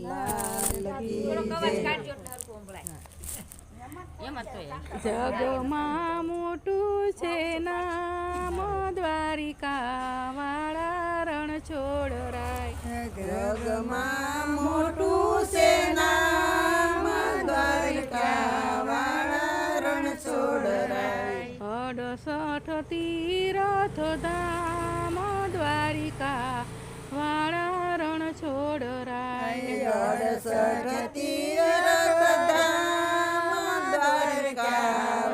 લાલ કી જય જગમાં મોટું છે નામ દ્વારિકા વાળા રણ છોડરાય જગમાં મોટું છે નામ દ્વારિકા વાળા રણ છોડરાય 68 તીરથ ધામ દ્વારિકા વાળા રણ છોડરાય 68 તીરથ ધામ દ્વારિકા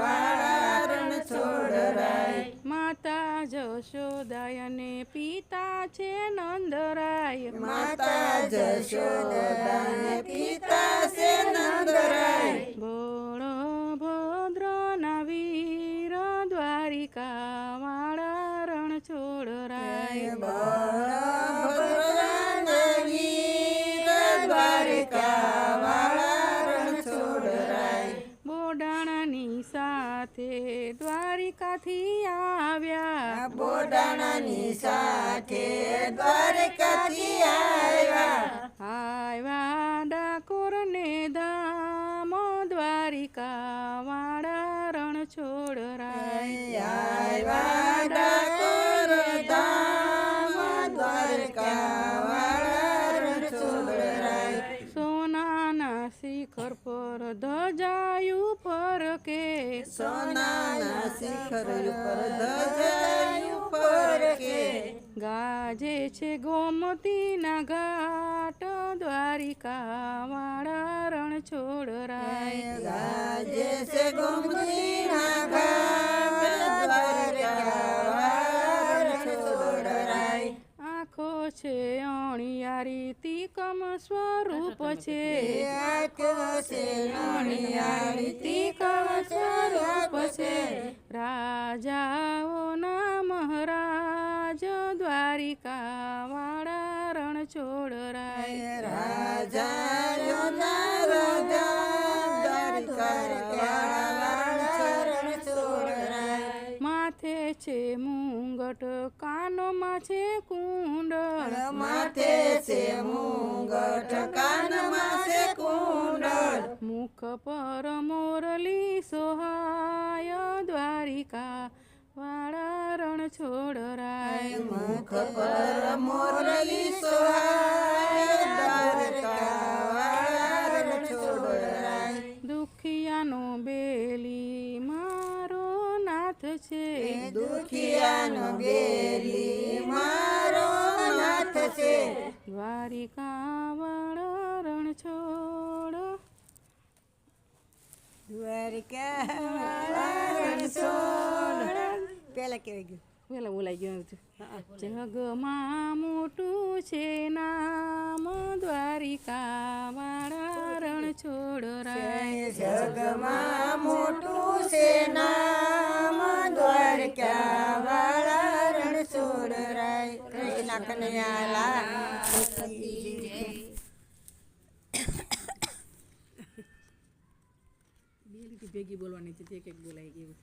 વાળા રણ છોડરાય માતા જશોદાય ને પિતા છે નંદરાય માતા જશોદા ને પિતા છે નંદરાય બળભદ્ર ના વીર દ્વારિકા વાળા રણ છોડરાય બળભદ્રના વીર દ્વારિકા વાળા રણ છોડરાય બોડાણાની સાથે દ્વારિકાથી આવ્યા બોડાણાની સાથે દ્વારકાથી આવ્યા ડાકોર ને ધામ દ્વારિકા વાળા રણ છોડરાય આવ્યા ડાકોર ધામ દ્વારકા વાળા રણ છોડરાય સોનાના શિખર પર ધજાયું ફરકે સોનાના શિખર ઉપર ધજાયું ફરકે ગાજે છે ગોમતીના ઘાટ દ્વારિકા વાળા રણ છોડરાય ગાજે છે ગોમતીના ઘાટ દ્વારકા વાળા રણ છોડરાય આંખો છે અણિયારી તિકમ સ્વરૂપ છે આંખો છે અણિયારી તિકમ સ્વરૂપ છે રાજાઓના મહારાજ દ્વારિકા વાળા રણ છોડરાય રાજાઓના રાજા દ્વારકા વાળા રણ છોડરાય માથે છે મુંગટ કાનોમાં છે કુંડળ માથે છે મુંગટ કાનમાં છે કુંડળ મુખ પર મોરલી સોહાય દ્વારિકા વાળા રણ છોડરાય મુખ પર મોરલી સોહાય દ્વારકા વાળા રણ છોડરાય દુખિયાનો બેલી મારો નાથ છે દુખિયાનો બેલી મારો નાથ છે દ્વારિકા વાળા રણ છોડ દ્વારકા વાળા રણ છોડ પેલા કેવાય ગયું પેલા બોલાઈ ગયું જગમાં મોટું છે નામ દ્વારિકા વાળા રણ છોડરાય જગમાં મોટું છે નામ દ્વારકા વાળા રણ છોડરાય કૃષ્ણ કનૈયા ભેગી બોલવાની છે એક એક બોલાઈ ગયું